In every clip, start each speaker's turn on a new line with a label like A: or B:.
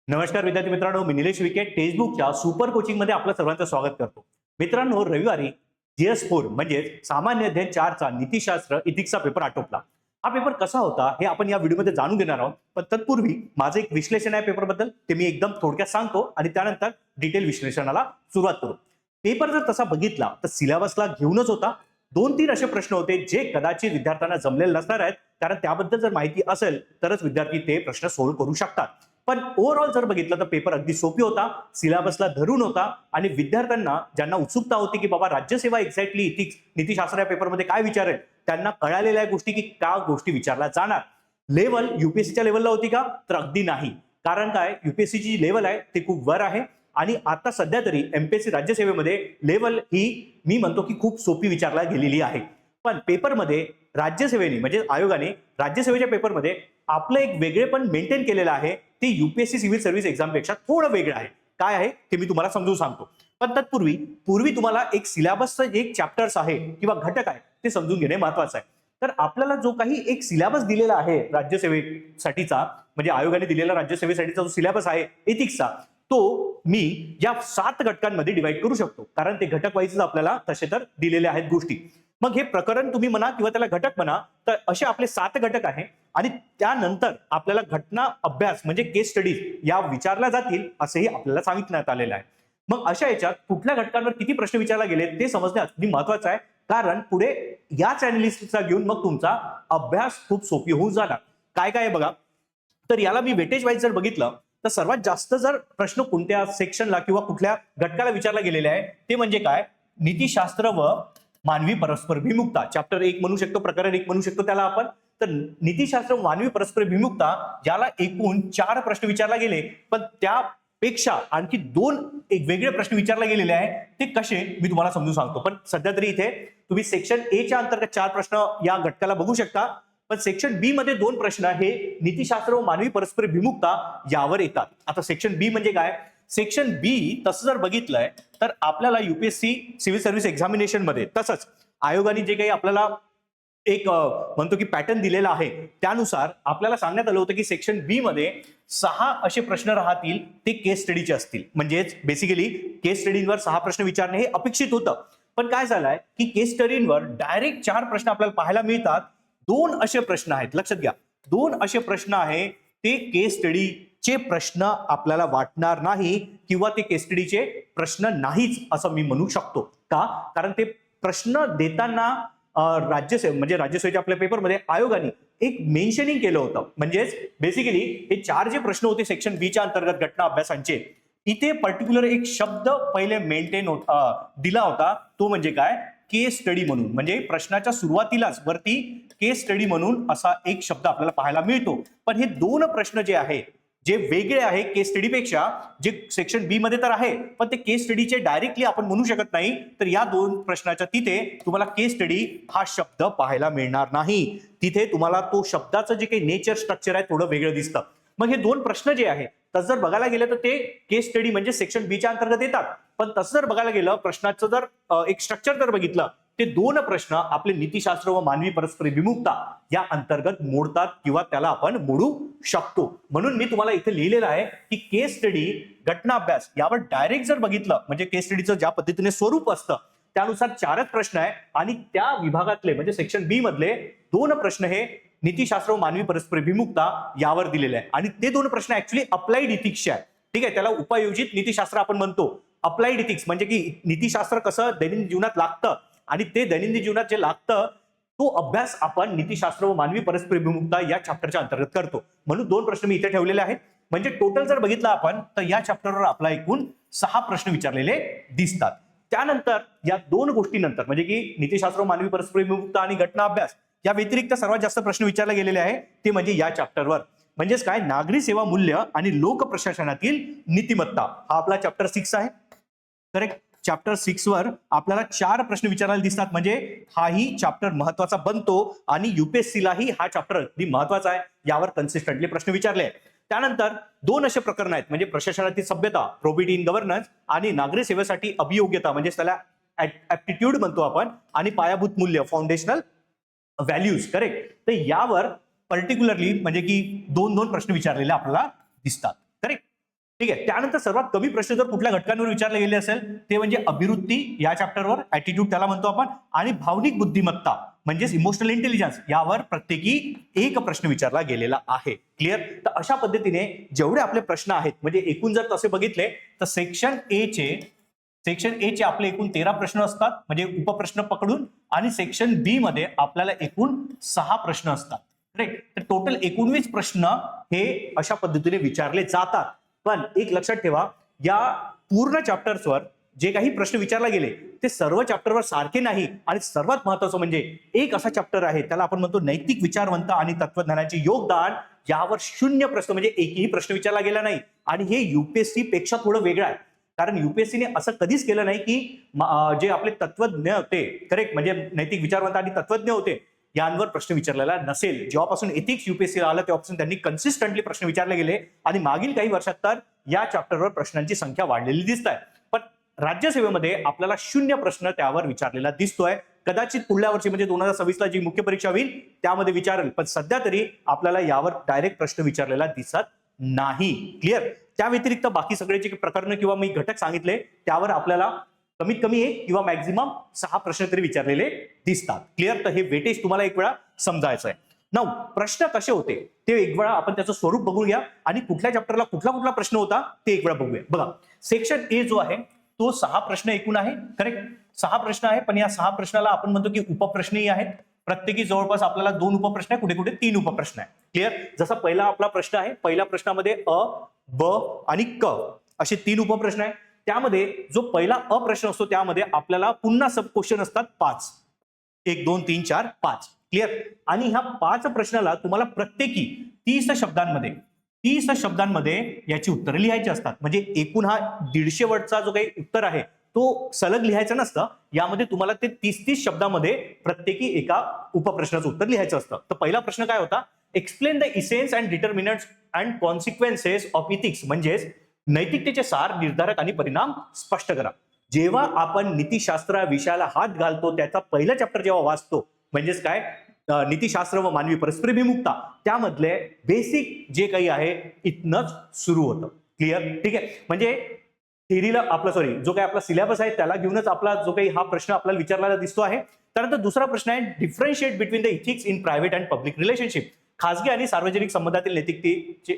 A: नमस्कार विद्यार्थी मित्रांनो, मी निलेश विके टेक्स्टबुकच्या सुपर कोचिंग मध्ये आपलं सर्वांचं स्वागत करतो. मित्रांनो, रविवारी GS4 म्हणजे सामान्य अध्ययन 4 चा नीतिशास्त्र इथिक्सचा पेपर आटोपला. हा पेपर कसा होता हे आपण या व्हिडिओमध्ये जाणून घेणार आहोत. पण तत्पूर्वी माझं एक विश्लेषण आहे पेपरबद्दल, ते मी एकदम थोडक्यात सांगतो आणि त्यानंतर डिटेल विश्लेषणाला सुरुवात करू. पेपर जर तसा बघितला तर सिलेबसला घेऊनच होता. 2-3 असे प्रश्न होते जे कदाचित विद्यार्थ्यांना जमलेले नसणार आहेत, कारण त्याबद्दल जर माहिती असेल तरच विद्यार्थी ते प्रश्न सोल्व्ह करू शकतात. पण ओव्हरऑल जर बघितलं तर पेपर अगदी सोपी होता, सिलेबसला धरून होता आणि विद्यार्थ्यांना ज्यांना उत्सुकता होती की बाबा राज्यसेवा एक्झॅक्टली इथिक्स नीतिशास्त्र या पेपरमध्ये काय विचारेल, त्यांना कळालेल्या गोष्टी की का गोष्टी विचारल्या जाणार. लेवल युपीएससीच्या लेवलला होती का? तर अगदी नाही. कारण काय, युपीएससीची जी लेवल आहे ती खूप वर आहे आणि आता सध्या तरी एमपीएससी राज्यसेवेमध्ये लेवल ही मी म्हणतो की खूप सोपी विचारला गेलेली आहे. पण पेपरमध्ये राज्यसेवेने म्हणजे आयोगाने राज्यसेवेच्या पेपरमध्ये आपलं एक वेगळेपण मेंटेन केलेलं आहे. ते युपीएससी सिव्हिल सर्व्हिस एक्झाम पेक्षा थोडं वेगळं आहे. काय आहे ते मी तुम्हाला समजून सांगतो. पण पूर्वी तुम्हाला एक सिलेबसचं एक चॅप्टर्स आहे किंवा घटक आहे ते समजून घेणे महत्वाचं आहे. तर आपल्याला जो काही एक सिलेबस दिलेला आहे राज्यसेवेसाठीचा, म्हणजे आयोगाने दिलेला राज्यसेवेसाठीचा जो सिलेबस आहे एथिक्सचा, तो मी या 7 घटकांमध्ये डिवाइड करू शकतो. कारण ते घटक वाईज आपल्याला तसे तर दिलेले आहेत गोष्टी. मग हे प्रकरण तुम्ही म्हणा किंवा त्याला घटक म्हणा, तर असे आपले 7 घटक आहे आणि त्यानंतर आपल्याला घटना अभ्यास म्हणजे केस स्टडीज या विचारल्या जातील असेही आपल्याला सांगितण्यात आलेलं आहे. मग अशा याच्यात कुठल्या घटकांवर किती प्रश्न विचारला गेले ते समजणे अगदी महत्वाचं आहे. कारण पुढे याच अॅनालिसिसचा घेऊन मग तुमचा अभ्यास खूप सोपी होऊन जाणार. काय काय आहे बघा. तर याला मी वेटेज वाईज जर बघितलं तर सर्वात जास्त जर प्रश्न कोणत्या सेक्शनला किंवा कुठल्या घटकाला विचारला गेलेले आहे ते म्हणजे काय, नीतिशास्त्र व मानवी परस्परभिमुखता. चॅप्टर 1 म्हणू शकतो, प्रकरण 1 म्हणू शकतो त्याला आपण. तर नीतिशास्त्र मानवी परस्परभिमुखता याला एकूण 4 प्रश्न विचारला गेले. पण त्यापेक्षा आणखी 2 एक वेगळे प्रश्न विचारले गेलेले आहे. ते कसे मी तुम्हाला समजून सांगतो. पण सध्या तरी इथे तुम्ही सेक्शन ए च्या अंतर्गत 4 प्रश्न या घटकाला बघू शकता. पण सेक्शन बी मध्ये 2 प्रश्न हे नीतिशास्त्र व मानवी परस्परभिमुखता यावर येतात. आता सेक्शन बी म्हणजे काय, सेक्शन बी तसं जर बघितलंय तर आपल्याला युपीएससी सिव्हिल सर्व्हिस एक्झामिनेशन मध्ये तसंच आयोगाने जे काही आपल्याला एक म्हणतो की पॅटर्न दिलेला आहे त्यानुसार आपल्याला सांगण्यात आलं होतं की सेक्शन बी मध्ये 6 असे प्रश्न राहतील, ते केस स्टडीचे असतील. म्हणजेच बेसिकली केस स्टडीवर 6 प्रश्न विचारणे हे अपेक्षित होतं. पण काय झालंय की केस स्टडीवर डायरेक्ट 4 प्रश्न आपल्याला पाहायला मिळतात. 2 असे प्रश्न आहेत, लक्षात घ्या, 2 असे प्रश्न आहे ते केस स्टडीचे प्रश्न आपल्याला वाटणार नाही किंवा ते केस स्टडीचे प्रश्न नाहीच असं मी म्हणू शकतो. का? कारण ते प्रश्न देताना राज्यसेवेच्या आपल्या पेपरमध्ये आयोगाने एक मेन्शनिंग केलं होतं. म्हणजेच बेसिकली हे 4 जे प्रश्न होते सेक्शन बी च्या अंतर्गत घटना अभ्यासांचे, इथे पर्टिक्युलर एक शब्द पहिले मेंटेन दिला होता. तो म्हणजे काय, केस स्टडी म्हणून. म्हणजे प्रश्नाच्या सुरुवातीलाच वरती केस स्टडी म्हणून असा एक शब्द आपल्याला पाहायला मिळतो. पण हे 2 प्रश्न जे आहे जे वेगळे आहे केस स्टडीपेक्षा, जे सेक्शन बी मध्ये तर आहे पण ते केस स्टडीचे डायरेक्टली आपण म्हणू शकत नाही. तर या 2 प्रश्नाच्या तिथे तुम्हाला केस स्टडी हा शब्द पाहायला मिळणार नाही. तिथे तुम्हाला तो शब्दाचं जे काही नेचर स्ट्रक्चर आहे थोडं वेगळं दिसतं. मग हे 2 प्रश्न जे आहे तसं जर बघायला गेलं तर ते केस स्टडी म्हणजे सेक्शन बी च्या अंतर्गत येतात. पण तसं जर बघायला गेलं प्रश्नाचं जर एक स्ट्रक्चर जर बघितलं, ते 2 प्रश्न आपले नीतिशास्त्र व मानवी परस्परभिमुखता या अंतर्गत मोडतात किंवा त्याला आपण मोडू शकतो. म्हणून मी तुम्हाला इथे लिहिलेलं आहे की केस स्टडी घटना अभ्यास यावर डायरेक्ट जर बघितलं म्हणजे केस स्टडीचं ज्या पद्धतीने स्वरूप असतं त्यानुसार 4च प्रश्न आहे आणि त्या विभागातले म्हणजे सेक्शन बी मधले 2 प्रश्न हे नीतिशास्त्र व मानवी परस्परभिमुखता यावर दिलेले आहे. आणि ते 2 प्रश्न ऍक्च्युली अप्लाइड इथिक्सचे आहे. ठीक आहे, त्याला उपयोजित नीतिशास्त्र आपण म्हणतो. अप्लाइड इथिक्स म्हणजे की नीतिशास्त्र कसं दैनंदिन जीवनात लागतं आणि ते दैनंदिन जीवनात जे लागतं तो अभ्यास आपण नीतिशास्त्र व मानवी परस्परभिमुखता या चॅप्टरच्या अंतर्गत करतो. म्हणून 2 प्रश्न मी इथे ठेवलेले आहेत. म्हणजे टोटल जर बघितलं आपण तर या चॅप्टरवर आपला एकूण 6 प्रश्न विचारलेले दिसतात. त्यानंतर या 2 गोष्टीनंतर म्हणजे की नीतिशास्त्र व मानवी परस्परभिमुखता आणि घटना अभ्यास या व्यतिरिक्त सर्वात जास्त प्रश्न विचारले गेलेले आहे ते म्हणजे या चॅप्टरवर, म्हणजेच काय, नागरी सेवा मूल्य आणि लोक प्रशासनातील नीतिमत्ता. हा आपला चॅप्टर 6 आहे. करेक्ट. चॅप्टर 6 वर आपल्याला 4 प्रश्न विचारायला दिसतात. म्हणजे हाही चॅप्टर महत्वाचा बनतो आणि युपीएससीलाही हा चॅप्टर अगदी महत्वाचा आहे. यावर कन्सिस्टंटली प्रश्न विचारले. त्यानंतर 2 असे प्रकरण आहेत म्हणजे प्रशासनातील सभ्यता, प्रोबिटी इन गव्हर्नन्स, आणि नागरी सेवेसाठी अभियोग्यता म्हणजे त्याला ऍप्टिट्यूड म्हणतो आपण, आणि पायाभूत मूल्य फाउंडेशनल व्हॅल्यूज. करेक्ट. तर यावर पर्टिक्युलरली म्हणजे की 2 प्रश्न विचारलेले आपल्याला दिसतात. करेक्ट. ठीक आहे. त्यानंतर सर्वात कमी प्रश्न जर कुठल्या घटकांवर विचारले गेले असेल ते म्हणजे अभिवृत्ती या चॅप्टरवर, ऍटिट्यूड त्याला म्हणतो आपण, आणि भावनिक बुद्धिमत्ता म्हणजेच इमोशनल इंटेलिजन्स यावर प्रत्येकी एक प्रश्न विचारला गेलेला आहे. क्लिअर? तर अशा पद्धतीने जेवढे आपले प्रश्न आहेत म्हणजे एकूण जर तसे बघितले तर सेक्शन ए चे आपले एकूण 13 प्रश्न असतात म्हणजे उपप्रश्न पकडून, आणि सेक्शन बी मध्ये आपल्याला एकूण 6 प्रश्न असतात. राईट? तर टोटल 19 प्रश्न हे अशा पद्धतीने विचारले जातात. पण एक लक्षात ठेवा, या पूर्ण चॅप्टर्सवर जे काही प्रश्न विचारले गेले ते सर्व चॅप्टरवर सारखे नाही. आणि सर्वात महत्वाचं म्हणजे एक असा चॅप्टर आहे त्याला आपण म्हणतो नैतिक विचारवंत आणि तत्वज्ञानाचे योगदान, यावर 0 प्रश्न म्हणजे एकही प्रश्न विचारला गेला नाही. आणि हे युपीएससी पेक्षा थोडं वेगळं आहे, कारण युपीएससीने असं कधीच केलं नाही की जे आपले तत्वज्ञ होते, करेक्ट, म्हणजे नैतिक विचारवंत आणि तत्वज्ञ होते यांवर प्रश्न विचारलेला नसेल. जेव्हापासून एथिक्स युपीएससीला आलं तेव्हापासून त्यांनी कन्सिस्टंटली प्रश्न विचारले गेले, आणि मागील काही वर्षात तर या चॅप्टरवर प्रश्नांची संख्या वाढलेली दिसत आहे. पण राज्यसेवेमध्ये आपल्याला 0 प्रश्न त्यावर विचारलेला दिसतोय. कदाचित पुढल्या वर्षी म्हणजे 2026ला जी मुख्य परीक्षा होईल त्यामध्ये विचारेल, पण सध्या तरी आपल्याला यावर डायरेक्ट प्रश्न विचारलेला दिसत नाही. क्लिअर? त्या व्यतिरिक्त बाकी सगळे जे प्रकरण किंवा मी घटक सांगितले त्यावर आपल्याला कमीत कमी 1 किंवा मॅक्झिमम 6 प्रश्न तरी विचारलेले दिसतात. क्लिअर? तर हे वेटेज तुम्हाला एक वेळा समजायचं आहे. नाऊ प्रश्न कसे होते ते एक वेळा आपण त्याचं स्वरूप बघून घ्या, आणि कुठल्या चॅप्टरला कुठला प्रश्न होता ते एक वेळा बघूया. बघा, सेक्शन ए जो आहे तो 6 प्रश्न एकूण आहे. करेक्ट? 6 प्रश्न आहे, पण या 6 प्रश्नाला आपण म्हणतो की उपप्रश्नही आहेत. प्रत्येकी जवळपास आपल्याला 2 उपप्रश्न आहे, कुठे कुठे 3 उपप्रश्न आहे. क्लिअर? जसा पहिला आपला प्रश्न आहे, पहिल्या प्रश्नामध्ये अ, ब आणि क असे 3 उपप्रश्न आहे. त्यामध्ये जो पहिला अप्रश्न असतो त्यामध्ये आपल्याला पुन्हा सब क्वेश्चन असतात 5, 1 2 3 4 5. क्लिअर? आणि ह्या 5 प्रश्नाला तुम्हाला प्रत्येकी 30 शब्दांमध्ये याची उत्तरं लिहायची असतात. म्हणजे एकूण हा 150 वर्डचा जो काही उत्तर आहे तो सलग लिहायचं नसतं. यामध्ये तुम्हाला ते 30 शब्दामध्ये प्रत्येकी एका उपप्रश्नाचं उत्तर लिहायचं असतं. तर पहिला प्रश्न काय होता? Explain the essence and determinants and consequences of ethics, म्हणजेच नैतिकतेचे सार, निर्धारक आणि परिणाम स्पष्ट करा. जेव्हा आपण नीतिशास्त्र विषयाला हात घालतो त्याचा पहिला चॅप्टर जेव्हा वाचतो, म्हणजेच काय, नीतिशास्त्र व मानवी परस्परभिमुखता, त्यामधले बेसिक जे काही आहे इथनच सुरू होतं. क्लिअर? ठीक आहे? म्हणजे थिअरीला जो काही आपला सिलेबस आहे त्याला घेऊनच आपला जो काही हा प्रश्न आपल्याला विचारलेला दिसतो आहे. त्यानंतर दुसरा प्रश्न आहे differentiate between the ethics in private and public relationship, खासगी आणि सार्वजनिक संबंधातील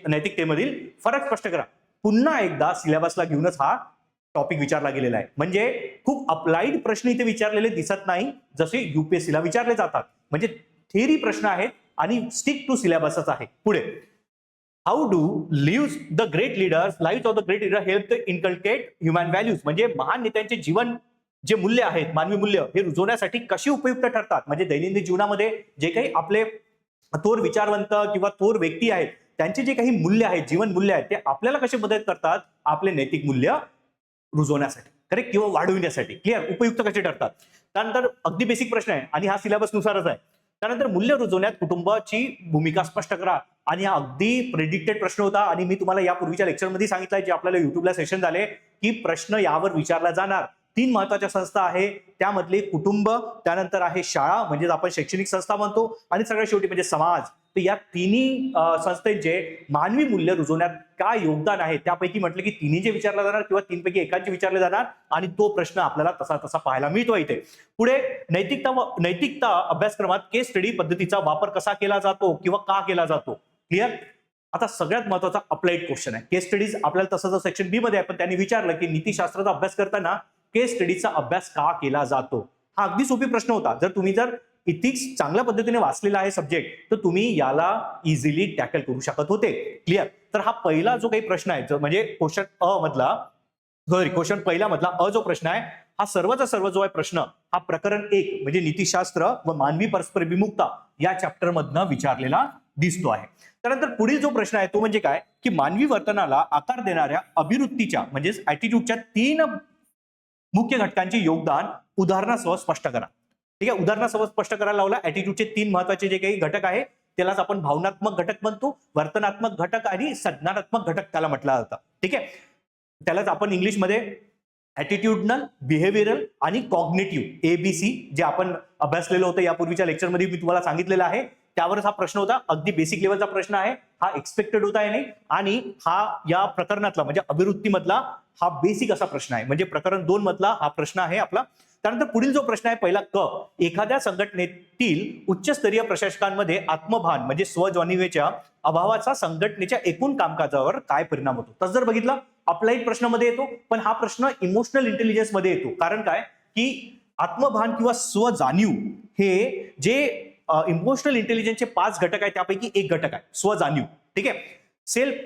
A: नैतिकतेमधील फरक स्पष्ट करा. पुन्हा एकदा सिलेबसला घेऊनच हा टॉपिक विचारला गेलेला आहे. म्हणजे खूप अप्लाइड प्रश्न इथे विचारलेले दिसत नाही जसे युपीएससीला विचारले जातात. म्हणजे थिअरी प्रश्न आहेत आणि स्टिक टू सिलेबसच आहे. पुढे, how do lives the great leaders live of the great leader help the inculcate human values, म्हणजे महान नेत्यांचे जीवन जे मूल्य आहेत, मानवी मूल्य, हे रुजवण्यासाठी कशी उपयुक्त ठरतात. म्हणजे दैनंदिन जीवनामध्ये जे काही आपले थोर विचारवंत किंवा थोर व्यक्ती आहेत त्यांचे जे काही मूल्य आहेत, जीवन मूल्य आहेत, ते आपल्याला कसे मदत करतात आपले नैतिक मूल्य रुजवण्यासाठी, करेक्ट, किंवा वाढविण्यासाठी. क्लिअर? उपयुक्त कसे ठरतात. त्यानंतर अगदी बेसिक प्रश्न आहे आणि हा सिलेबस नुसारच आहे. त्यानंतर मूल्य रुजवण्यात कुटुंबाची भूमिका स्पष्ट करा, आणि हा अगदी प्रेडिक्टेड प्रश्न होता. आणि मी तुम्हाला यापूर्वीच्या लेक्चरमध्ये सांगितलंय, जे आपल्याला युट्यूबला सेशन झाले, की प्रश्न यावर विचारला जाणार. 3 महत्वाच्या संस्था आहे, त्यामधले कुटुंब, त्यानंतर आहे शाळा म्हणजे आपण शैक्षणिक संस्था म्हणतो, आणि सगळ्यात शेवटी म्हणजे समाज. तर या तिन्ही संस्थेचे मानवी मूल्य रुजवण्यात काय योगदान आहे त्यापैकी म्हटलं की तिन्ही जे विचारलं जाणार किंवा 3 पैकी एकांचे विचारले जाणार, आणि तो प्रश्न आपल्याला तसा पाहायला मिळतो इथे. पुढे, नैतिकता अभ्यासक्रमात केस स्टडी पद्धतीचा वापर कसा केला जातो किंवा का केला जातो. क्लिअर? आता सगळ्यात महत्वाचा अप्लाइड क्वेश्चन आहे. केस स्टडीज आपल्याला तसं सेक्शन बी मध्ये आहे, पण त्यांनी विचारलं की नीतिशास्त्राचा अभ्यास करताना केस स्टडीचा अभ्यास का केला जातो. हा अगदी सोपी प्रश्न होता. जर जर इथिक्स चांगल्या पद्धतीने वाचलेला आहे सब्जेक्ट, तर तुम्ही याला इझिली टॅकल करू शकत होते. क्लिअर? तर हा पहिला जो काही प्रश्न आहे, म्हणजे क्वेश्चन पहिला मधला अ जो प्रश्न आहे, हा सर्वचा सर्व जो आहे प्रश्न, हा प्रकरण 1 म्हणजे नीतिशास्त्र व मानवी परस्परभिमुखता या चॅप्टर मधनं विचारलेला दिसतो आहे. त्यानंतर पुढील जो प्रश्न आहे तो म्हणजे काय, की मानवी वर्तनाला आकार देणाऱ्या अभिवृत्तीच्या म्हणजेच ऍटिट्यूडच्या 3 मुख्य घटकांचे योगदान उदाहरणासह स्पष्ट करा. ठीक आहे? उदाहरणासह स्पष्ट करायला लावला. ऍटिट्यूडचे 3 महत्वाचे जे काही घटक आहे त्यालाच आपण भावनात्मक घटक म्हणतो, वर्तनात्मक घटक आणि संज्ञानात्मक घटक त्याला म्हटलं जातं. ठीक आहे? त्यालाच आपण इंग्लिशमध्ये ऍटिट्यूडनल, बिहेव्हिअरल आणि कॉग्निटिव्ह, ABC जे आपण अभ्यासलेलं होतं यापूर्वीच्या लेक्चरमध्ये मी तुम्हाला सांगितलेलं आहे. त्यावरच हा प्रश्न होता. अगदी बेसिक लेवलचा प्रश्न आहे हा, एक्सपेक्टेड होता आहे नाही, आणि हा या प्रकरणातला म्हणजे अभिवृत्तीमधला हा बेसिक असा प्रश्न आहे, म्हणजे प्रकरण 2 मधला हा प्रश्न आहे आपला. त्यानंतर पुढील जो प्रश्न आहे पहिला क, एखाद्या संघटनेतील उच्चस्तरीय प्रशासकांमध्ये आत्मभान म्हणजे स्वजाणीवेच्या अभावाचा संघटनेच्या एकूण कामकाजावर काय परिणाम होतो. तसं जर बघितलं अप्लाइड प्रश्नामध्ये येतो, पण हा प्रश्न इमोशनल इंटेलिजन्स मध्ये येतो. कारण काय की आत्मभान किंवा स्वजाणीव हे जे इमोशनल इंटेलिजन्सचे 5 घटक आहेत त्यापैकी एक घटक आहे स्वजाणीव. ठीक आहे, सेल्फ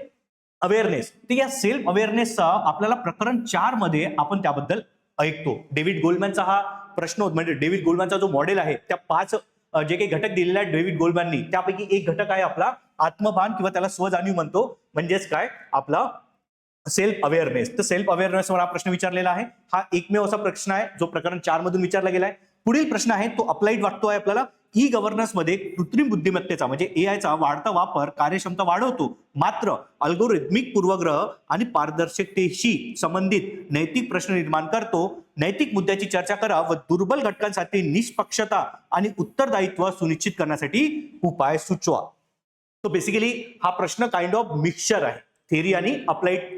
A: अवेअरनेस. तर या सेल्फ अवेअरनेसचा आपल्याला प्रकरण 4 मध्ये आपण त्याबद्दल ऐकतो. डेव्हिड गोलमॅनचा हा प्रश्न म्हणजे डेव्हिड गोलमॅनचा जो मॉडेल आहे त्या 5 जे काही घटक दिलेले आहेत डेव्हिड गोलमॅननी त्यापैकी एक घटक आहे आपला आत्मभान किंवा त्याला स्वजाणीव म्हणतो, म्हणजेच काय आपला सेल्फ अवेअरनेस. तर सेल्फ अवेअरनेसवर हा प्रश्न विचारलेला आहे. हा एकमेव असा प्रश्न आहे जो प्रकरण 4 मधून विचारला गेलाय. पुढील प्रश्न आहे तो अप्लाइड वाटतो आहे आपल्याला. ई गव्हर्नन्स मध्ये कृत्रिम बुद्धिमत्तेचा म्हणजे एआयचा वाढता वापर कार्यक्षमता वाढवतो, मात्र अल्गोरिथमिक पूर्वग्रह आणि पारदर्शकतेशी संबंधित नैतिक प्रश्न निर्माण करतो. नैतिक मुद्द्याची चर्चा करा व दुर्बल घटकांसाठी निष्पक्षता आणि उत्तरदायित्व सुनिश्चित करण्यासाठी उपाय सुचवा. तो बेसिकली हा प्रश्न काइंड ऑफ मिक्सचर आहे थेरी आणि अप्लाइड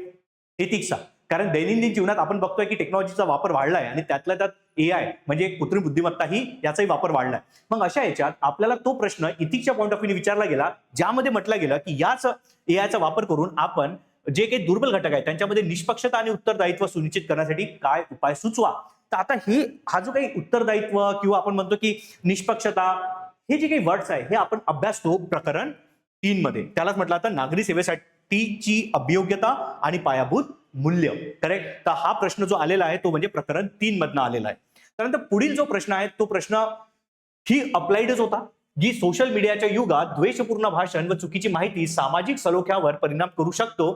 A: एथिक्सचा. कारण दैनंदिन जीवनात आपण बघतोय की टेक्नॉलॉजीचा वापर वाढलाय आणि त्यातल्या त्यात एआय म्हणजे कृत्रिम बुद्धिमत्ताही याचाही वापर वाढलाय. मग अशा याच्यात आपल्याला तो प्रश्न इथिक्सच्या पॉईंट ऑफ व्ह्यू विचारला गेला, ज्यामध्ये म्हटलं गेलं की याच एआयचा वापर करून आपण जे काही दुर्बल घटक आहेत त्यांच्यामध्ये निष्पक्षता आणि उत्तरदायित्व सुनिश्चित करण्यासाठी काय उपाय सुचवा. तर आता हा जो काही उत्तरदायित्व किंवा आपण म्हणतो की निष्पक्षता हे जे काही वर्ड्स आहे हे आपण अभ्यासतो प्रकरण 3 मध्ये. त्यालाच म्हटलं आता नागरी सेवेसाठीची अभियोग्यता आणि पायाभूत मूल्य. करेक्ट. तर हा प्रश्न जो आलेला आहे तो म्हणजे प्रकरण 3 मधनं आलेला आहे. त्यानंतर पुढील जो प्रश्न आहे तो प्रश्न ही अप्लाइडच होता, जी सोशल मीडियाच्या युगात द्वेषपूर्ण भाषण व चुकीची माहिती सामाजिक सलोख्यावर परिणाम करू शकतो.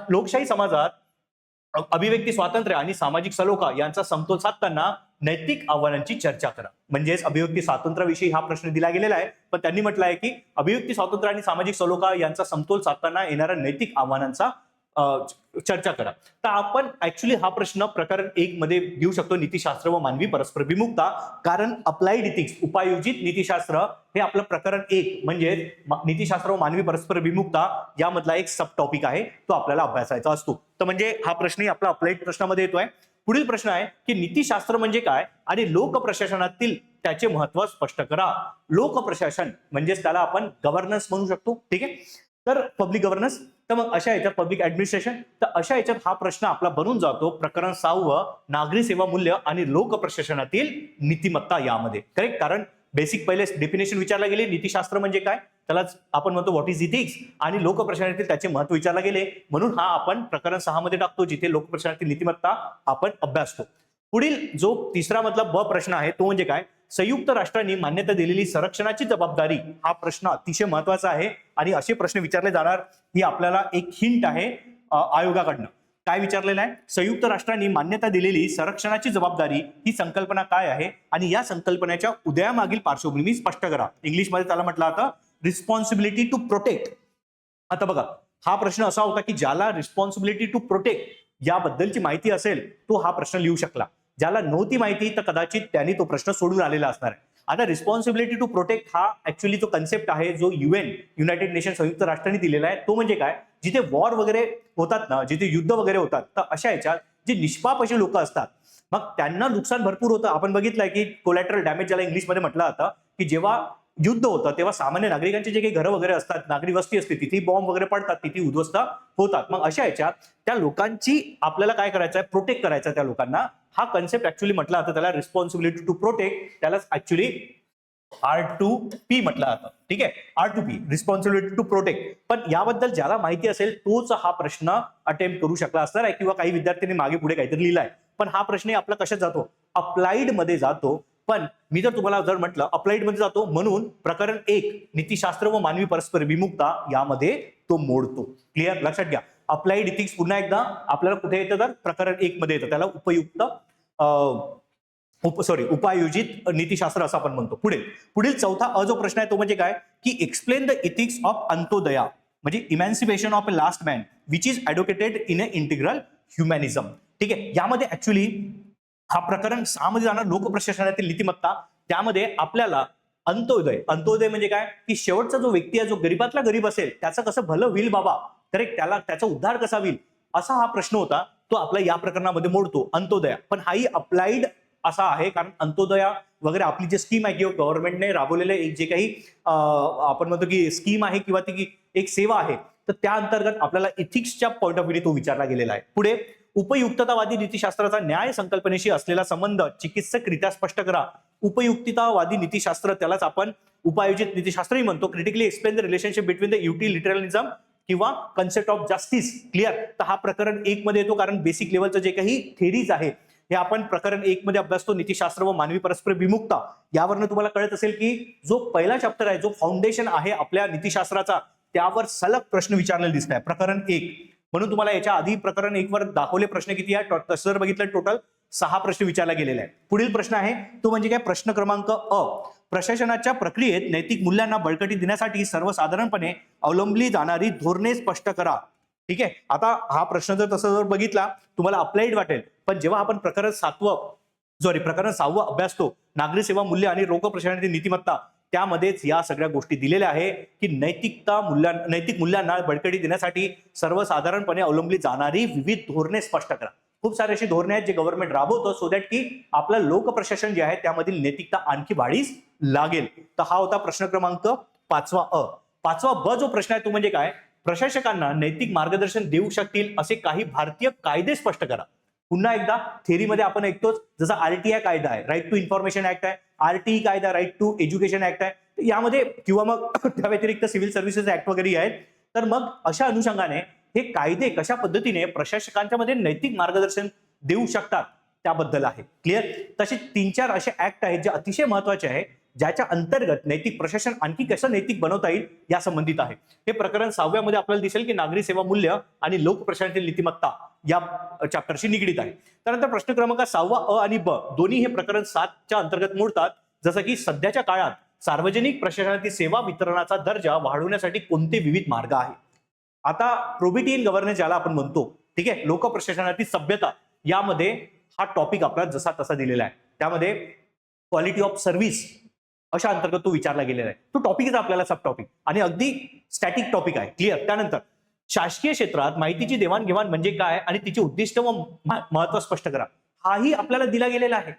A: लोकशाही समाजात अभिव्यक्ती स्वातंत्र्य आणि सामाजिक सलोखा यांचा समतोल साधताना नैतिक आव्हानांची चर्चा करा. म्हणजेच अभिव्यक्ती स्वातंत्र्याविषयी हा प्रश्न दिला गेलेला आहे, पण त्यांनी म्हटलं आहे की अभिव्यक्ती स्वातंत्र्य आणि सामाजिक सलोखा यांचा समतोल साधताना येणाऱ्या नैतिक आव्हानांचा चर्चा करा. तर आपण ऍक्च्युली हा प्रश्न प्रकरण 1 मध्ये घेऊ शकतो नीतिशास्त्र व मानवी परस्पर विमुक्ता. कारण अप्लाइड इथिक्स उपायोजित नीतिशास्त्र हे आपलं प्रकरण 1 म्हणजे नीतिशास्त्र व मानवी परस्पर विमुक्ता यामधला एक सब टॉपिक आहे, तो आपल्याला अभ्यासायचा असतो. तर म्हणजे हा प्रश्नही आपला अप्लाइड प्रश्नामध्ये येतोय. पुढील प्रश्न आहे की नीतिशास्त्र म्हणजे काय आणि लोकप्रशासनातील त्याचे महत्व स्पष्ट करा. लोकप्रशासन म्हणजेच त्याला आपण गव्हर्नन्स म्हणू शकतो. ठीक आहे, तर पब्लिक गव्हर्नन्स. तर मग अशा याच्यात पब्लिक ऍडमिनिस्ट्रेशन. तर अशा याच्यात हा प्रश्न आपला बनून जातो प्रकरण 6 नागरी सेवा मूल्य आणि लोकप्रशासनातील नीतिमत्ता यामध्ये. करेक्ट. कारण बेसिक पहिले डेफिनेशन विचारला गेले नीतिशास्त्र म्हणजे काय, त्यालाच आपण म्हणतो व्हॉट इज इथिक्स, आणि लोकप्रशासनातील त्याचे महत्व विचारला गेले म्हणून हा आपण प्रकरण 6 मध्ये टाकतो, जिथे लोकप्रशासनातील नीतिमत्ता आपण अभ्यासतो. पुढील जो तिसरा मधला ब प्रश्न आहे तो म्हणजे काय, संयुक्त राष्ट्रांनी मान्यता दिलेली संरक्षणाची जबाबदारी. हा प्रश्न अतिशय महत्वाचा आहे आणि असे प्रश्न विचारले जाणार ही आपल्याला एक हिंट आहे आयोगाकडनं. काय विचारलेलं आहे, संयुक्त राष्ट्रांनी मान्यता दिलेली संरक्षणाची जबाबदारी ही संकल्पना काय आहे आणि या संकल्पनेच्या उदयामागील पार्श्वभूमी स्पष्ट करा. इंग्लिशमध्ये त्याला म्हटलं आता रिस्पॉन्सिबिलिटी टू प्रोटेक्ट. आता बघा हा प्रश्न असा होता की ज्याला रिस्पॉन्सिबिलिटी टू प्रोटेक्ट याबद्दलची माहिती असेल तो हा प्रश्न लिहू शकला. ज्याला नव्हती माहिती तर कदाचित त्यांनी तो प्रश्न सोडून आलेला असणार आहे. आता रिस्पॉन्सिबिलिटी टू प्रोटेक्ट हा ऍक्च्युअली जो कन्सेप्ट आहे जो युनायटेड नेशन संयुक्त राष्ट्रांनी दिलेला आहे तो म्हणजे काय, जिथे वॉर वगैरे होतात ना, जिथे युद्ध वगैरे होतात, तर अशा याच्यात जे निष्पाप असे लोक असतात मग त्यांना नुकसान भरपूर होतं. आपण बघितलंय की कोलॅटरल डॅमेज ज्याला इंग्लिशमध्ये म्हटलं जातं, की जेव्हा युद्ध होतं तेव्हा सामान्य नागरिकांचे जे काही घरं वगैरे असतात, नागरी वस्ती असते, तिथे बॉम्ब वगैरे पडतात, तिथे उद्ध्वस्त होतात. मग अशा याच्यात त्या लोकांची आपल्याला काय करायचं आहे, प्रोटेक्ट करायचं त्या लोकांना. हा कन्सेप्ट ऍक्च्युअली म्हटलं जातं त्याला रिस्पॉन्सिबिलिटी टू प्रोटेक्ट, त्यालाच ऍक्च्युअली R2P म्हटलं जातं. ठीक आहे, R2P रिस्पॉन्सिबिलिटी टू प्रोटेक्ट. पण याबद्दल ज्याला माहिती असेल तोच हा प्रश्न अटेम्प्ट करू शकला असणार आहे, किंवा काही विद्यार्थ्यांनी मागे पुढे काहीतरी लिहिलंय. पण हा प्रश्न आपला कशात जातो, अप्लाइड मध्ये जातो. पण मी जर तुम्हाला जर म्हटलं अप्लाइड मध्ये जातो म्हणून प्रकरण 1 नीतिशास्त्र व मानवी परस्पर विमुक्ता यामध्ये तो मोडतो. क्लिअर, लक्षात घ्या. अप्लाइड इथिक्स पुन्हा एकदा आपल्याला कुठे येतं तर प्रकरण 1 मध्ये येतं, त्याला उपायोजित नीतिशास्त्र असं आपण म्हणतो. पुढील चौथा जो प्रश्न आहे तो म्हणजे काय, की explain the ethics of Antyodaya म्हणजे emancipation of a last man which is advocated in a integral humanism. ठीक आहे, यामध्ये ऍक्च्युली हा प्रकरण 6 मध्ये जाणार लोकप्रशासनातील नीतिमत्ता. त्यामध्ये आपल्याला अंत्योदय. अंत्योदय म्हणजे काय, की शेवटचा जो व्यक्ती आहे, जो गरीबातला गरीब असेल, त्याचं कसं भलं होईल बाबा, करेक्ट, त्याचा उद्धार कसा होईल, असा हा प्रश्न होता. तो आपला या प्रकरणामध्ये मोडतो अंत्योदय. पण हाही अप्लाइड असा आहे, कारण अंत्योदया वगैरे आपली जी स्कीम आहे किंवा गव्हर्नमेंटने राबवलेले एक जे काही आपण म्हणतो की स्कीम आहे किंवा ती एक सेवा आहे, तर त्या अंतर्गत आपल्याला इथिक्सच्या पॉईंट ऑफ व्ह्यू तो विचारला गेलेला आहे. पुढे, उपयुक्ततावादी नीतिशास्त्राचा न्याय संकल्पनेशी असलेला संबंध चिकित्सकरित्या स्पष्ट करा. उपयुक्ततावादी नीतिशास्त्र, त्यालाच आपण उपायोजित नीतिशास्त्रही म्हणतो. Critically explain the relationship between the utilitarianism किंवा कन्सेप्ट ऑफ जस्टिस. क्लिअर. तर हा प्रकरण 1 मध्ये येतो, कारण बेसिक लेवलचं जे काही थेरीज आहे हे आपण प्रकरण 1 मध्ये अभ्यासतो. नीतिशास्त्र व मानवी परस्पर विमुक्ता, यावरनं तुम्हाला कळत असेल की जो पहिला चॅप्टर आहे, जो फाउंडेशन आहे आपल्या नीतिशास्त्राचा, त्यावर सलग प्रश्न विचारलेले दिसत आहे प्रकरण 1. म्हणून तुम्हाला याच्या आधी प्रकरण 1 वर दाखवले प्रश्न किती आहे, तसं जर बघितलं टोटल 6 प्रश्न विचारला गेलेले आहे. पुढील प्रश्न आहे तो म्हणजे काय, प्रश्न क्रमांक अ. प्रशासनाच्या प्रक्रियेत नैतिक मूल्यांना बळकटी देण्यासाठी सर्वसाधारणपणे अवलंबली जाणारी धोरणे स्पष्ट करा. ठीक आहे. आता हा प्रश्न जर बघितला तुम्हाला अप्लाइड वाटेल, पण जेव्हा आपण प्रकरण 6 अभ्यासतो, नागरी सेवा मूल्य आणि रोख प्रशासनाची नीतिमत्ता, त्यामध्येच या सगळ्या गोष्टी दिलेल्या आहे की नैतिक मूल्यांना बळकटी देण्यासाठी सर्वसाधारणपणे अवलंबली जाणारी विविध धोरणे स्पष्ट करा. खूप सारे अशी धोरणे आहेत जे गव्हर्नमेंट राबवतो, सो दॅट की आपलं लोक प्रशासन जे आहे त्यामधील नैतिकता आणखी वाढीस लागेल. तर हा होता प्रश्न क्रमांक 5 अ. 5 ब जो प्रश्न आहे तो म्हणजे काय, प्रशासकांना नैतिक मार्गदर्शन देऊ शकतील असे काही भारतीय कायदे स्पष्ट करा. पुन्हा एकदा थेरीमध्ये आपण ऐकतोच, जसा आरटीआय कायदा आहे, राईट टू इन्फॉर्मेशन ऍक्ट आहे, आरटीई कायदा राईट टू एज्युकेशन ऍक्ट आहे, यामध्ये किंवा मग त्या व्यतिरिक्त सिव्हिल सर्व्हिसेस ऍक्ट वगैरे आहेत. तर मग अशा अनुषंगाने हे कायदे कशा पद्धतीने प्रशासकांच्या मध्ये नैतिक मार्गदर्शन देऊ शकतात त्याबद्दल आहे. क्लिअर. तसे 3-4 असे ऍक्ट आहेत जे अतिशय महत्वाचे आहे, ज्याच्या अंतर्गत नैतिक प्रशासन आणखी कसं नैतिक बनवता येईल या संबंधित आहे. हे प्रकरण 6व्या मध्ये आपल्याला दिसेल की नागरी सेवा मूल्य आणि लोक प्रशासनाची नीतिमत्ता या चॅप्टरशी निगडीत आहे. त्यानंतर प्रश्न क्रमांक 6 अ आणि ब दोन्ही हे प्रकरण 7च्या अंतर्गत मोडतात. जसं की सध्याच्या काळात सार्वजनिक प्रशासनातील सेवा वितरणाचा दर्जा वाढवण्यासाठी कोणते विविध मार्ग आहेत. आता प्रोबिटी इन गव्हर्नन्स ज्याला आपण म्हणतो, ठीक आहे, लोक प्रशासनातील सभ्यता, यामध्ये हा टॉपिक आपल्याला जसा तसा दिलेला आहे. त्यामध्ये क्वालिटी ऑफ सर्व्हिस अशा अंतर्गत तो विचारला गेलेला आहे. तो टॉपिकच आपल्याला सब टॉपिक आणि अगदी स्टॅटिक टॉपिक आहे. क्लिअर. त्यानंतर शासकीय क्षेत्रात माहितीची देवाणघेवाण म्हणजे काय आणि तिचे उद्दिष्ट व महत्व स्पष्ट करा. हाही आपल्याला दिला गेलेला आहे,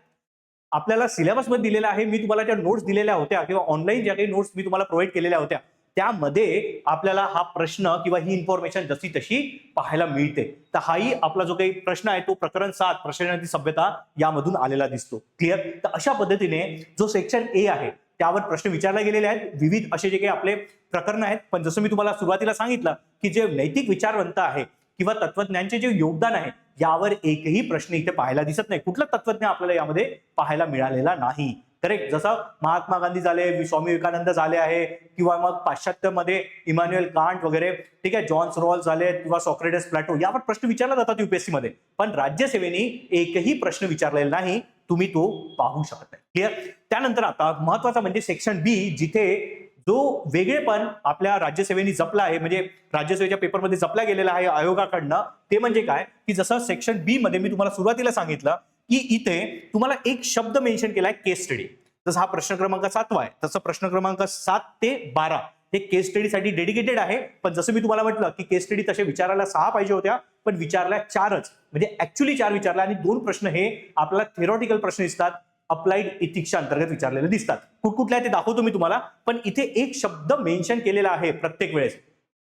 A: आपल्याला सिलेबसमध्ये दिलेला आहे. मी तुम्हाला त्या नोट्स दिलेल्या होत्या किंवा ऑनलाईन ज्या काही नोट्स मी तुम्हाला प्रोव्हाइड केलेल्या होत्या, त्यामध्ये आपल्याला हा प्रश्न किंवा ही इन्फॉर्मेशन जशी तशी पाहायला मिळते. तर हाही आपला जो काही प्रश्न आहे तो प्रकरण 7 प्रशासनाची सभ्यता यामधून आलेला दिसतो. क्लिअर. तर अशा पद्धतीने जो सेक्शन ए आहे त्यावर प्रश्न विचारले गेलेले आहेत. विविध असे जे काही आपले प्रकरण आहेत, पण जसं मी तुम्हाला सुरुवातीला सांगितलं की जे नैतिक विचारवंत आहे किंवा तत्वज्ञानचे जे योगदान आहे यावर एकही प्रश्न इथे पाहायला दिसत नाही. कुठला तत्वज्ञ आपल्याला यामध्ये पाहायला मिळालेला नाही. करेक्ट. जसं महात्मा गांधी झाले, स्वामी विवेकानंद झाले आहे, किंवा मग पाश्चात्यमध्ये इमॅन्युएल कांट वगैरे, ठीक आहे, जॉन रॉल्स झाले किंवा सॉक्रेटिस, प्लॅटो, यावर प्रश्न विचारला जातात युपीएससी मध्ये. पण राज्यसेवेने एकही प्रश्न विचारलेला नाही. तुम्ही तो पाहू शकत नाही. क्लिअर. त्यानंतर आता महत्वाचा म्हणजे सेक्शन बी, जिथे जो वेगळेपण आपल्या राज्यसेवेने जपला आहे, म्हणजे राज्यसेवेच्या पेपरमध्ये जपला गेलेला आहे आयोगाकडनं, ते म्हणजे काय की जसं सेक्शन बी मध्ये मी तुम्हाला सुरुवातीला सांगितलं की इथे तुम्हाला एक शब्द मेन्शन केलाय, केस स्टडी. जसं हा प्रश्न क्रमांक 7 आहे, तसं प्रश्न क्रमांक 7 ते 12 हे केस स्टडीसाठी डेडिकेटेड आहे. पण जसं मी तुम्हाला म्हटलं की केस स्टडी तसे विचारायला 6 पाहिजे होत्या, पण विचारल्या 4च, म्हणजे ऍक्च्युअली 4 विचारल्या आणि 2 प्रश्न हे आपल्याला थेरॉटिकल प्रश्न दिसतात, अप्लाइड इथिक्सच्या अंतर्गत विचारलेले दिसतात. कुठकुठल्या ते दाखवतो मी तुम्हाला, पण इथे एक शब्द मेन्शन केलेला आहे प्रत्येक वेळेस.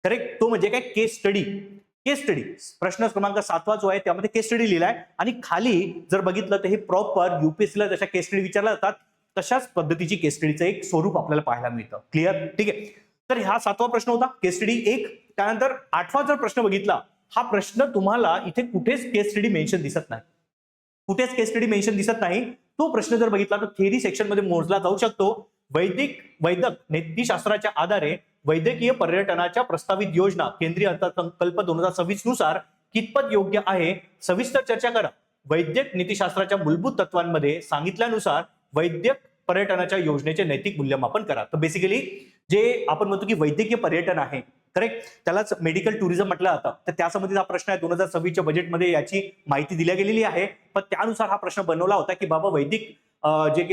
A: करेक्ट. तो म्हणजे काय, केस स्टडी. केस स्टडी प्रश्न क्रमांक 7 जो आहे त्यामध्ये केस स्टडी लिहिलाय आणि खाली जर बघितलं तर हे प्रॉपर युपीएससीला जशा केस स्टडी विचारल्या जातात तशाच पद्धतीची केस स्टडीचं एक स्वरूप आपल्याला पाहायला मिळतं. क्लिअर. ठीक आहे. तर हा 7वा प्रश्न होता, केस स्टडी 1. त्यानंतर 8वा जर प्रश्न बघितला, हा प्रश्न तुम्हाला इथे कुठेच केस स्टडी मेन्शन दिसत नाही, कुठेच केस स्टडी मेन्शन दिसत नाही. तो प्रश्न जर बघितला तर थेरी सेक्शन मध्ये मोजला जाऊ शकतो. वैद्यक नीतिशास्त्राच्या आधारे वैद्यकीय पर्यटनाच्या प्रस्तावित योजना केंद्रीय अर्थसंकल्प 2026 नुसार कितपत योग्य आहे, सविस्तर चर्चा करा. वैद्यक नीतिशास्त्राच्या मूलभूत तत्वांमध्ये सांगितल्यानुसार वैद्यक पर्यटनाच्या योजनेचे नैतिक मूल्यमापन करा. तर बेसिकली जे आपण म्हणतो की वैद्यकीय पर्यटन आहे, करेक्ट. त्यालाच मेडिकल टुरिझम म्हटलं जातं. तर त्यासंबंधित हा प्रश्न आहे. 2026च्या बजेटमध्ये याची माहिती दिल्या गेलेली आहे. पण त्यानुसार हा प्रश्न बनवला होता की बाबा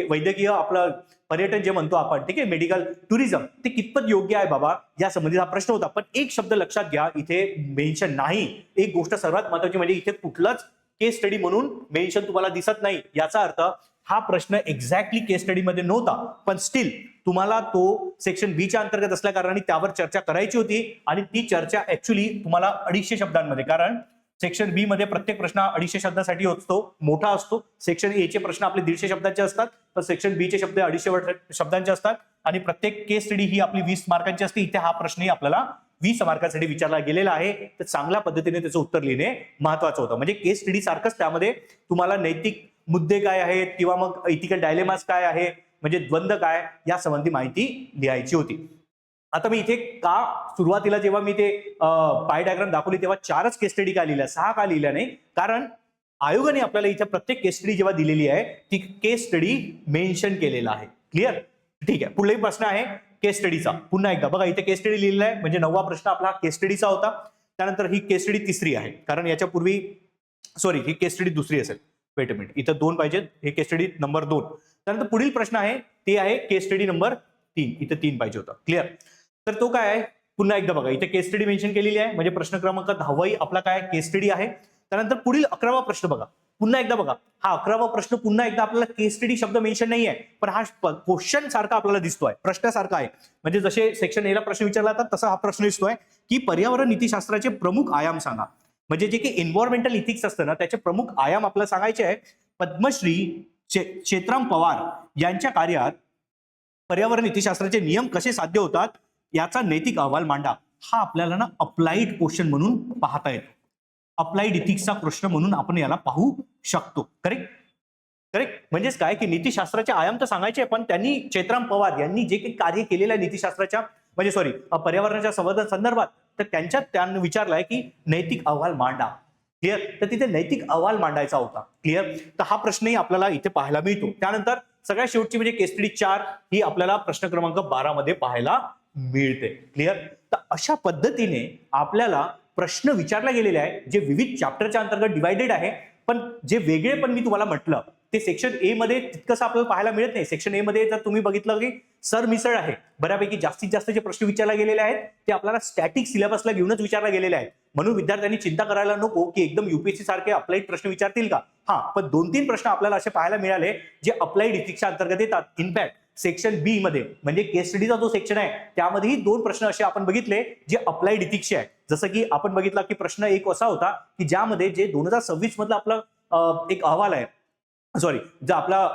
A: वैद्यकीय आपलं पर्यटन जे म्हणतो आपण, ठीक आहे, मेडिकल टुरिझम, ते कितपत योग्य आहे बाबा, या संबंधित हा प्रश्न होता. पण एक शब्द लक्षात घ्या, इथे मेन्शन नाही. एक गोष्ट सर्वात महत्वाची म्हणजे इथे कुठलंच केस स्टडी म्हणून मेन्शन तुम्हाला दिसत नाही. याचा अर्थ हा प्रश्न एक्झॅक्टली केस स्टडी मध्ये नव्हता, पण स्टील तुम्हाला तो सेक्शन बी च्या अंतर्गत असल्या कारणाने त्यावर चर्चा करायची होती. आणि ती चर्चा ऍक्च्युली तुम्हाला 250 शब्दांमध्ये, कारण सेक्शन बी मध्ये प्रत्येक प्रश्न 250 शब्दासाठी असतो, मोठा असतो. सेक्शन ए चे प्रश्न आपले 150 शब्दांचे असतात, तर सेक्शन बी चे शब्द 250 शब्दांचे असतात. आणि प्रत्येक केस स्टडी ही आपली 20 मार्कांची असते. इथे हा प्रश्नही आपल्याला 20 मार्कांसाठी विचारला गेलेला आहे. तर चांगल्या पद्धतीने त्याचं उत्तर लिहिणे महत्वाचं होतं. म्हणजे केस स्टडी सारखंच त्यामध्ये तुम्हाला नैतिक मुद्दे काय आहेत किंवा मग इथिकल डायलेमास काय आहे, म्हणजे द्वंद्व काय, या संबंधी माहिती लिहायची होती. आता मी इथे का सुरुवातीला जेव्हा मी ते पाय डायग्राम दाखवली तेव्हा 4च केस स्टडी का लिहिल्या, 6 का लिहिल्या नाही, कारण आयोगाने आपल्याला इथे प्रत्येक केस स्टडी जेव्हा दिलेली आहे ती केस स्टडी मेन्शन केलेला आहे. क्लिअर? ठीक आहे. पुढलाही प्रश्न आहे केस स्टडीचा. पुन्हा एकदा बघा, इथे केस स्टडी लिहिलेला आहे, म्हणजे 9वा प्रश्न आपला केस स्टडीचा होता. त्यानंतर ही केस स्टडी तिसरी आहे, कारण याच्या पूर्वी ही केस स्टडी दुसरी असेल. वेट अ मिनिट, इथं 2 पाहिजेत. हे केस स्टडी नंबर 2. त्यानंतर पुढील प्रश्न आहे ते आहे केस स्टडी नंबर 3. इथे 3 पाहिजे होता. क्लिअर? तर तो काय आहे, पुन्हा एकदा बघा, इथे केस स्टडी मेन्शन केलेली आहे, म्हणजे प्रश्न क्रमांक 10 आपला काय केस स्टडी आहे. त्यानंतर पुढील 11वा प्रश्न बघा, पुन्हा एकदा बघा, हा 11वा प्रश्न पुन्हा एकदा आपल्याला केस स्टडी शब्द मेन्शन नाही आहे, पण हा क्वेश्चन सारखा आपल्याला दिसतोय, प्रश्नासारखा आहे. म्हणजे जसे सेक्शन ए ला प्रश्न विचारला जातात तसा हा प्रश्न दिसतोय की पर्यावरण नीतीशास्त्राचे प्रमुख आयाम सांगा. म्हणजे जे काही एन्व्हायरमेंटल इथिक्स असतं ना, त्याचे प्रमुख आयाम आपल्याला सांगायचे आहे. पद्मश्री क्षेत्राम पवार यांच्या कार्यात पर्यावरण नीतीशास्त्राचे नियम कसे साध्य होतात याचा नैतिक अहवाल मांडा. हा आपल्याला ना अप्लाइड क्वेश्चन म्हणून पाहता येतो. अप्लाइड इथिक्सचा प्रश्न म्हणून आपण याला पाहू शकतो. करेक्ट? करेक्ट. म्हणजेच काय की नीतीशास्त्राचे आयाम तर सांगायचे, पण त्यांनी क्षेत्राम पवार यांनी जे काही कार्य केलेलं आहे नीतीशास्त्राच्या पर्यावरणाच्या संवर्धन संदर्भात, तर त्यांनी विचारलंय की नैतिक अहवाल मांडा. क्लिअर? तर तिथे नैतिक अहवाल मांडायचा होता. क्लिअर? तर हा प्रश्नही आपल्याला इथे पाहायला मिळतो. त्यानंतर सगळ्यात शेवटची म्हणजे केस स्टडी 4 ही आपल्याला प्रश्न क्रमांक 12 मध्ये पाहायला मिळते. क्लिअर? तर अशा पद्धतीने आपल्याला प्रश्न विचारले गेलेले आहे, जे विविध चॅप्टरच्या अंतर्गत डिवायडेड आहे, पण जे वेगळे पण मी तुम्हाला म्हटलं ते सेक्शन ए मध्ये तितकंसं आपल्याला पाहायला मिळत नाही. सेक्शन ए मध्ये जर तुम्ही बघितलं की सरमिसळ आहे, बऱ्यापैकी जास्तीत जास्त जे प्रश्न विचारले गेलेले आहेत ते आपल्याला स्टॅटिक सिलेबसला घेऊनच विचारले गेलेले आहेत. म्हणून विद्यार्थ्यांनी चिंता करायला नको की एकदम युपीएससी सारखे अप्लाइड प्रश्न विचारतील का. हा, पण 2-3 प्रश्न आपल्याला असे पाहायला मिळाले जे अप्लाइड इथिक्सच्या अंतर्गत येतात. इनफॅक्ट सेक्शन बी मध्ये म्हणजे केस स्टडीचा जो सेक्शन आहे त्यामध्येही 2 प्रश्न असे आपण बघितले जे अप्लाइड इथिक्सचे आहे. जसं की आपण बघितलं की प्रश्न एक असा होता की ज्यामध्ये जे 2026 मधला आपला एक अहवाल आहे, जो आपला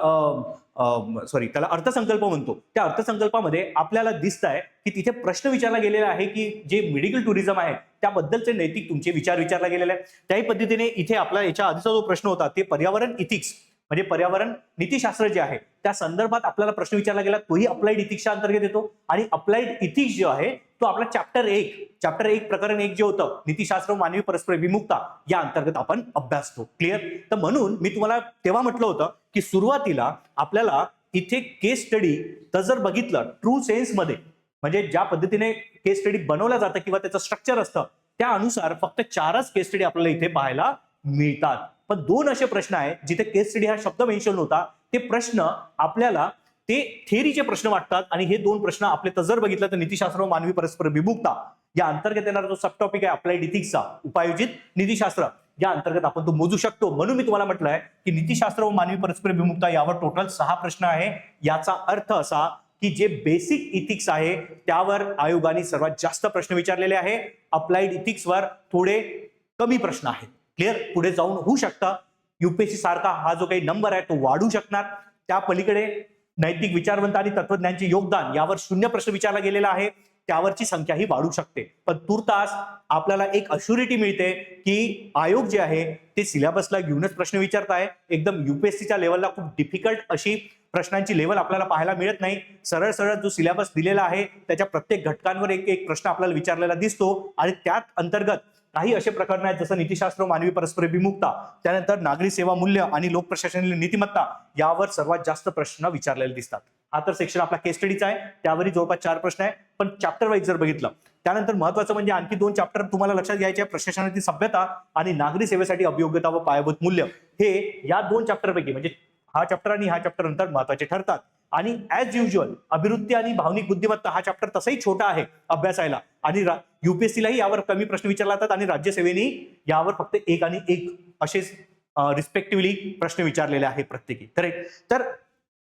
A: त्याला अर्थसंकल्प म्हणतो, त्या अर्थसंकल्पामध्ये आपल्याला दिसत आहे की तिथे प्रश्न विचारला गेलेला आहे की जे मेडिकल टुरिझम आहे त्याबद्दलचे नैतिक तुमचे विचार विचारला गेलेले आहे. त्याही पद्धतीने इथे आपला याच्या आधीचा जो प्रश्न होता ते पर्यावरण इथिक्स म्हणजे पर्यावरण नीतीशास्त्र जे आहे त्या संदर्भात आपल्याला प्रश्न विचारला गेला, तोही अप्लाइड इथिक्सच्या अंतर्गत येतो. आणि अप्लाइड इथिक्स जो आहे तो आपला चॅप्टर 1 प्रकरण 1 जे होतं नीतीशास्त्र मानवी परस्पर विमुक्ता या अंतर्गत आपण अभ्यासतो. क्लिअर? तर म्हणून मी तुम्हाला तेव्हा म्हटलं होतं की सुरुवातीला आपल्याला इथे केस स्टडी तर जर बघितलं ट्रू सेन्स मध्ये, म्हणजे ज्या पद्धतीने केस स्टडी बनवलं जातं किंवा त्याचं स्ट्रक्चर असतं त्यानुसार फक्त 4च केस स्टडी आपल्याला इथे पाहायला मिळतात. पण 2 असे प्रश्न आहेत जिथे केस स्टडी हा शब्द मेन्शन होता. ते प्रश्न आपल्याला ते थेअरीचे प्रश्न वाटतात आणि हे 2 प्रश्न आपले तर जर बघितलं तर नीतीशास्त्र व मानवी परस्पर विमुक्ता या अंतर्गत येणारा जो सब टॉपिक आहे अप्लाइड इथिक्सचा, उपायोजित नीतीशास्त्र, या अंतर्गत आपण तो मोजू शकतो. म्हणून मी तुम्हाला म्हटलंय की नीतीशास्त्र व मानवी परस्पर विमुक्ता यावर टोटल 6 प्रश्न आहे. याचा अर्थ असा की जे बेसिक इथिक्स आहे त्यावर आयोगाने सर्वात जास्त प्रश्न विचारलेले आहे. अप्लाइड इथिक्सवर थोडे कमी प्रश्न आहेत. क्लिअर? पुढे जाऊन होऊ शकतं युपीएससी सारखा हा जो काही नंबर आहे तो वाढू शकणार. त्या पलीकडे नैतिक विचारवंत आणि तत्वज्ञानचे योगदान यावर 0 प्रश्न विचारला गेलेला आहे, त्यावरची संख्याही वाढू शकते. पण तुर्तास आपल्याला एक अश्युरिटी मिळते की आयोग जे आहे ते सिलेबसला घेऊनच प्रश्न विचारत आहे. एकदम युपीएससीच्या लेवलला खूप डिफिकल्ट अशी प्रश्नांची लेवल आपल्याला पाहायला मिळत नाही. सरळ सरळ जो सिलेबस दिलेला आहे त्याच्या प्रत्येक घटकांवर एक प्रश्न आपल्याला विचारलेला दिसतो. आणि त्यात अंतर्गत काही असे प्रकरण आहेत जसं नीतीशास्त्र मानवी परस्पर विमुक्ता, त्यानंतर नागरी सेवा मूल्य आणि लोकप्रशासनीय नीतिमत्ता यावर सर्वात जास्त प्रश्न विचारलेले दिसतात. हा तर सेक्शन आपला केस स्टडीचा आहे, त्यावरही जवळपास 4 प्रश्न आहे. पण चॅप्टर वाईज जर बघितलं त्यानंतर महत्वाचं म्हणजे आणखी 2 चॅप्टर तुम्हाला लक्षात घ्यायचे आहे, प्रशासनातील सभ्यता आणि नागरी सेवेसाठी अभियोग्यता व पायाभूत मूल्य. हे या 2 चॅप्टरपैकी म्हणजे हा चॅप्टर आणि हा चॅप्टर नंतर महत्वाचे ठरतात. आणि ऍज युज्युअल अभिवृत्ती आणि भावनिक बुद्धिमत्ता हा चॅप्टर तसाही छोटा आहे अभ्यासायला आणि युपीएससीलाही यावर कमी प्रश्न विचारले जातात आणि राज्यसेवेने यावर फक्त 1 आणि 1 असेच रिस्पेक्टिव्हली प्रश्न विचारलेले आहेत प्रत्येकी. करेक्ट. तर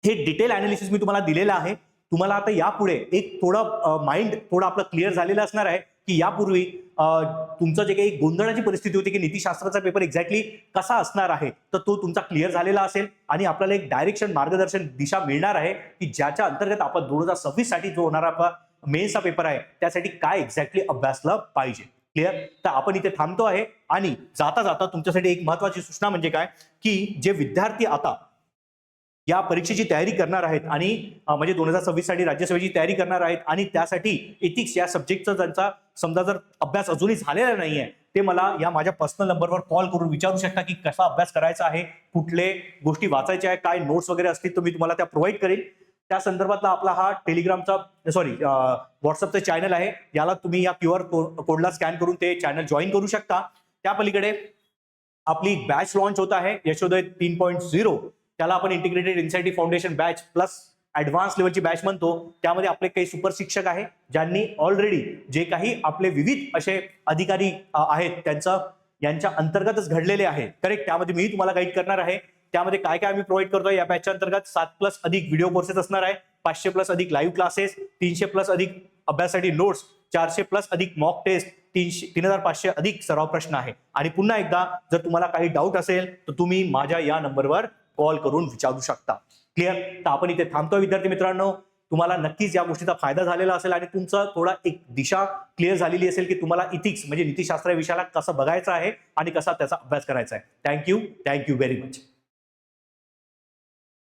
A: हे डिटेल अनालिसिस मी तुम्हाला दिलेलं आहे. तुम्हाला आता यापुढे एक थोडं माइंड थोडं आपलं क्लिअर झालेलं असणार आहे की यापूर्वी तुमचं जे काही गोंधळाची परिस्थिती होती की नीतिशास्त्राचा पेपर एक्झॅक्टली कसा असणार आहे, तर तो तुमचा क्लिअर झालेला असेल आणि आपल्याला एक डायरेक्शन मार्गदर्शन दिशा मिळणार आहे की ज्याच्या अंतर्गत आपण 2026 साठी जो होणारा आपला मेन्सचा पेपर आहे त्यासाठी काय एक्झॅक्टली अभ्यासलं पाहिजे. क्लिअर. तर आपण इथे थांबतो आहे आणि जाता जाता तुमच्यासाठी एक महत्वाची सूचना म्हणजे काय की जे विद्यार्थी आता या परीक्षेची तयारी करणार आहेत आणि म्हणजे 2026 साठी राज्यसेवेची तयारी करणार आहेत आणि त्यासाठी एथिक्स या सब्जेक्टचा ज्यांचा समजा जर अभ्यास अजूनही झालेला नाहीये, ते मला या माझ्या पर्सनल नंबरवर कॉल करून विचारू शकता की कसा अभ्यास करायचा आहे, कुठले गोष्टी वाचायच्या आहे, काय नोट्स वगैरे असतील तर मी तुम्हाला त्या प्रोव्हाइड करेन. त्या संदर्भातला आपला हा टेलिग्रामचा व्हॉट्सअपचा चॅनल आहे. याला तुम्ही या QR कोडला स्कॅन करून ते चॅनल जॉईन करू शकता. त्या पलीकडे आपली बॅच लॉन्च होत आहे यशोदय 3.0. त्याला आपण integrated insight foundation batch plus advance लेवलची बॅच म्हणतो. त्यामध्ये आपले काही सुपर शिक्षक आहे ज्यांनी ऑलरेडी जे काही आपले विविध असे अधिकारी आहेत यांच्या अंतर्गतच घडलेले आहे. करेक्ट. त्यामध्ये मी तुम्हाला गाईड करणार आहे. त्यामध्ये काय काय आम्ही प्रोव्हाइड करतोय या बॅचच्या अंतर्गत 7+ अधिक व्हिडिओ कोर्सेस असणार आहे, 500+ अधिक लाईव्ह क्लासेस, 300+ अधिक अभ्यासासाठी नोट्स, 400+ अधिक मॉक टेस्ट, 3500 अधिक सराव प्रश्न आहे. आणि पुन्हा एकदा जर तुम्हाला काही डाऊट असेल तर तुम्ही माझ्या या नंबरवर कॉल करून विचारू शकता. क्लिअर. तर आपण इथे थांबतोय विद्यार्थी मित्रांनो. तुम्हाला नक्कीच या गोष्टीचा फायदा झालेला असेल आणि तुमचा थोडा एक दिशा क्लिअर झालेली असेल की तुम्हाला इथिक्स म्हणजे नीतिशास्त्र या विषयाला कसं बघायचं आहे आणि कसा त्याचा अभ्यास करायचा आहे. Thank you very much.